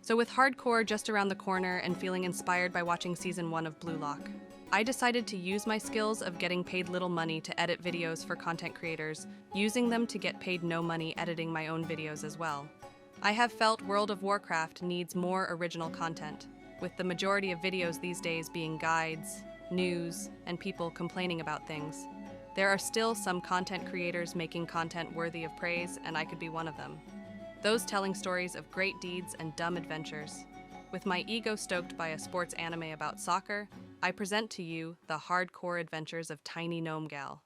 So with hardcore just around the corner and feeling inspired by watching season 1 of Blue Lock, I decided to use my skills of getting paid little money to edit videos for content creators, using them to get paid no money editing my own videos as well. I have felt World of Warcraft needs more original content, with the majority of videos these days being guides, news, and people complaining about things. There are still some content creators making content worthy of praise, and I could be one of them. Those telling stories of great deeds and dumb adventures. With my ego stoked by a sports anime about soccer, I present to you the hardcore adventures of TinyGnomeGal.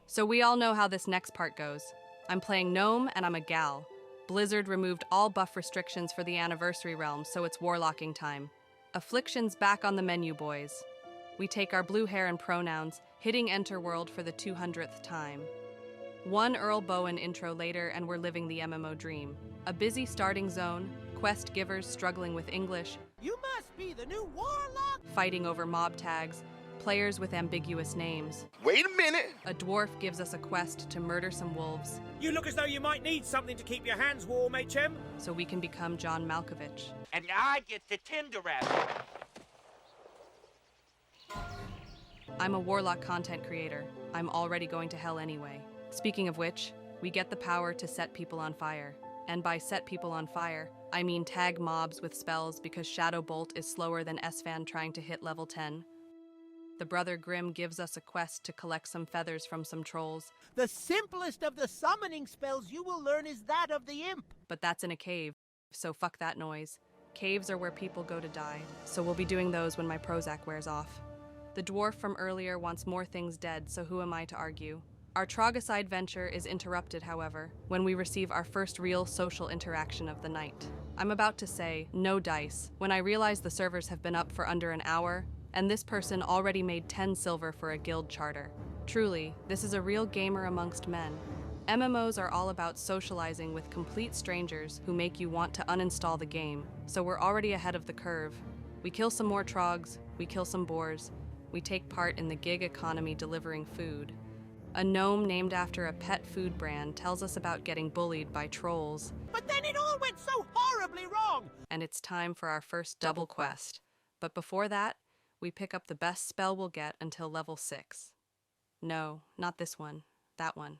So we all know how this next part goes. I'm playing Gnome and I'm a gal. Blizzard removed all buff restrictions for the anniversary realm, so it's warlocking time. Affliction's back on the menu, boys. We take our blue hair and pronouns, hitting enter world for the 200th time. One Earl Bowen intro later and we're living the MMO dream. A busy starting zone, quest givers struggling with English. You must be the new Warlock! Fighting over mob tags, players with ambiguous names. Wait a minute! A dwarf gives us a quest to murder some wolves. You look as though you might need something to keep your hands warm, HM. So we can become John Malkovich. And I get the Tinder rap. I'm a Warlock content creator. I'm already going to hell anyway. Speaking of which, we get the power to set people on fire. And by set people on fire, I mean tag mobs with spells because Shadow Bolt is slower than Esfand trying to hit level 10. The Brother Grimm gives us a quest to collect some feathers from some trolls. The simplest of the summoning spells you will learn is that of the imp. But that's in a cave, so fuck that noise. Caves are where people go to die, so we'll be doing those when my Prozac wears off. The dwarf from earlier wants more things dead, so who am I to argue? Our Trogicide venture is interrupted, however, when we receive our first real social interaction of the night. I'm about to say, no dice, when I realize the servers have been up for under an hour, and this person already made 10 silver for a guild charter. Truly, this is a real gamer amongst men. MMOs are all about socializing with complete strangers who make you want to uninstall the game, so we're already ahead of the curve. We kill some more trogs, we kill some boars, we take part in the gig economy delivering food. A gnome named after a pet food brand tells us about getting bullied by trolls. But then it all went so horribly wrong! And it's time for our first double quest. But before that, we pick up the best spell we'll get until level 6. No, not this one. That one.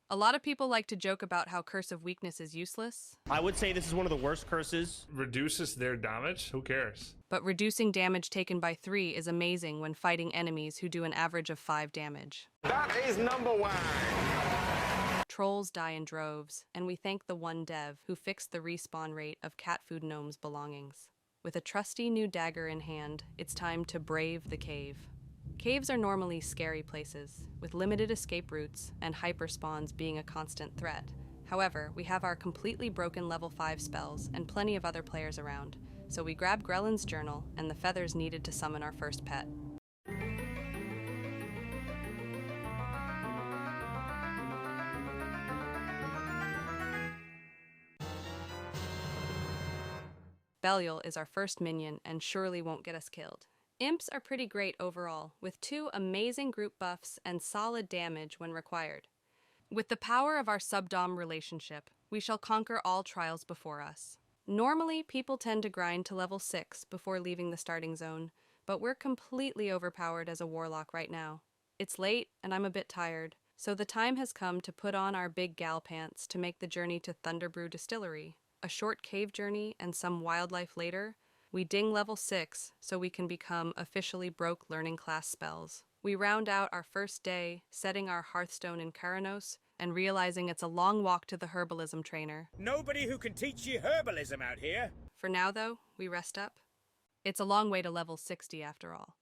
A lot of people like to joke about how Curse of Weakness is useless. I would say this is one of the worst curses. Reduces their damage? Who cares? But reducing damage taken by 3 is amazing when fighting enemies who do an average of 5 damage. That is number 1! Trolls die in droves, and we thank the one dev who fixed the respawn rate of cat food gnome's belongings. With a trusty new dagger in hand, it's time to brave the cave. Caves are normally scary places, with limited escape routes and hyperspawns being a constant threat. However, we have our completely broken level 5 spells and plenty of other players around, so we grab Grellin's journal and the feathers needed to summon our first pet. Belial is our first minion and surely won't get us killed. Imps are pretty great overall, with 2 amazing group buffs and solid damage when required. With the power of our sub-dom relationship, we shall conquer all trials before us. Normally, people tend to grind to level 6 before leaving the starting zone, but we're completely overpowered as a warlock right now. It's late, and I'm a bit tired, so the time has come to put on our big gal pants to make the journey to Thunderbrew Distillery. A short cave journey and some wildlife later, we ding level 6 so we can become officially broke learning class spells. We round out our first day, setting our hearthstone in Karanos and realizing it's a long walk to the herbalism trainer. Nobody who can teach you herbalism out here. For now though, we rest up. It's a long way to level 60 after all.